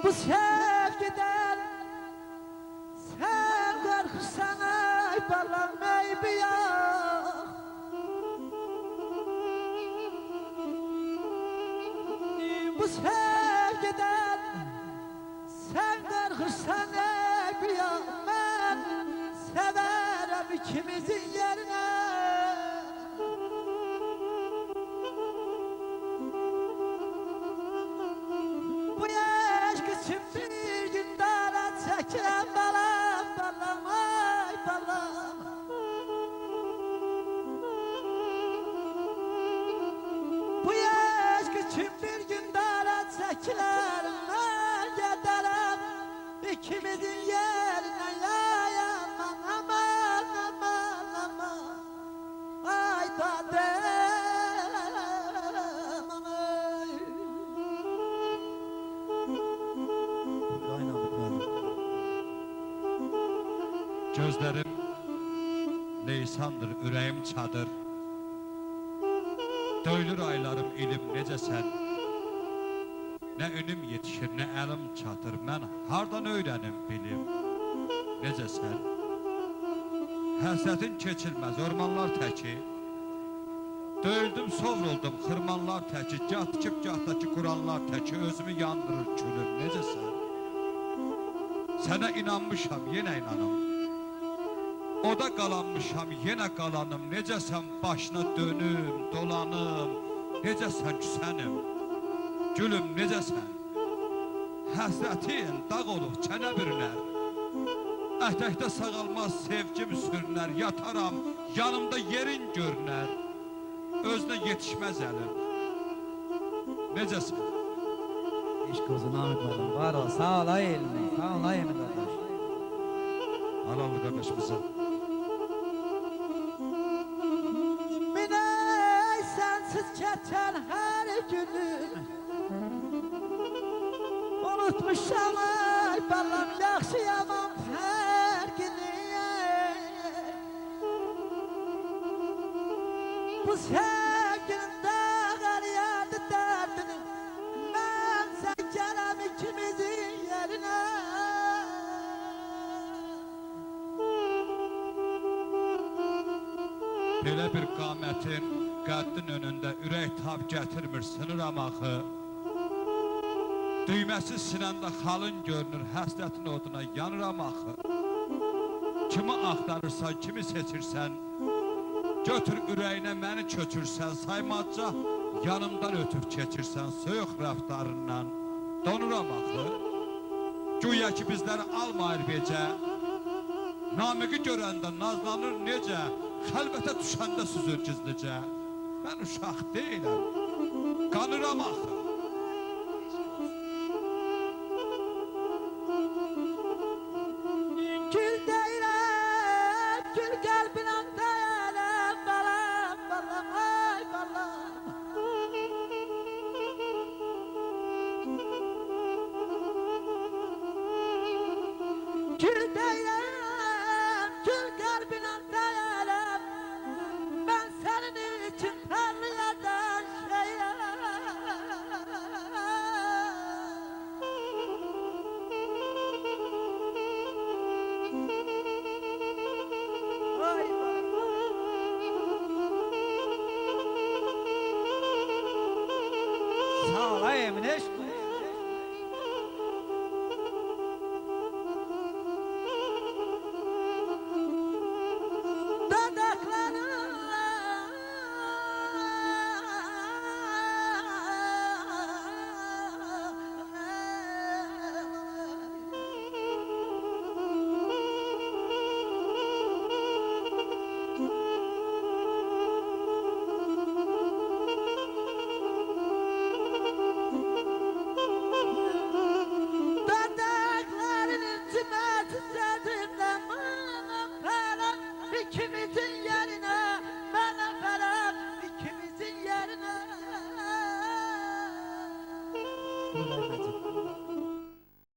Bu sevgiden sen korkursan ay balam meybi yok. Bu sevgiden sen korkursan meybi yok. Ben severim ikimizin yerine. Bu aşk için bir gün dara çekilen balam balam ay balam. Bu aşk için bir gün dara çekilen ben giderim ikimizin yerine ya aman aman aman aman ay dadem ay. Gözlerim leysandır, ürəyim çadır. Döylür aylarım ilim necəsən. Nə önüm yetişir, nə əlim çatır. Mən hardan öyrənim bilim necəsən. Həsrətin keçilməz ormanlar təki. Döyüldüm, sovruldum xırmanlar təki. Gah tikib, gah da ki quranlar təki. Özümü yandırır külüm necəsən. Sənə inanmışam, yenə inanım. Oda qalanmışam, yenə qalanım. Necəsən başına dönüm, dolanım. Necəsən küsənim, gülüm necəsən. Həsrətin dağ olub çənə bürünər. Ətəkdə sağalmaz sevgim sürünər. Yataram, yanımda yerin görünər. Özünə yetişməz əlim. Necəsən? İşq olsun Namık müəllim, var ol, sağ ol ay elmi, sağ ol ay elmi qardaş. Alalım qardaşımıza. Miney sensiz geçen her günüm. Unutmuşam ay balam yaşayamam her günü. Bu sevginde gar yerdi derdini. Ben sen gelem ikimizin yerine. Belə bir qamətin qəddin önündə ürək tab gətirmir, sınıram axı. Düyməsi sinəndə xalın görünür, həsrətin oduna yanıram axı. Kimi axtarırsan, kimi seçirsən, götür ürəyinə məni köçürsən, saymazca yanımdan ötüb keçirsən, soyuq rəftarından donuram axı. Güya ki bizləri almayır becə, Namiqi görəndə nazlanır necə, xəlvətə düşəndə süzür gizlicə. Mən uşaq deyiləm, qanıram axı. Gül deyirəm, gül qəlbinə deyirəm, balam, balam, ay balam. Gül deyirəm, gül qəlbinə deyirəm, mən sənin üçün parlayadan şeyəm. Ay Sağ ol ay elmi, ne eşk bu? Dur Əhmədciğim.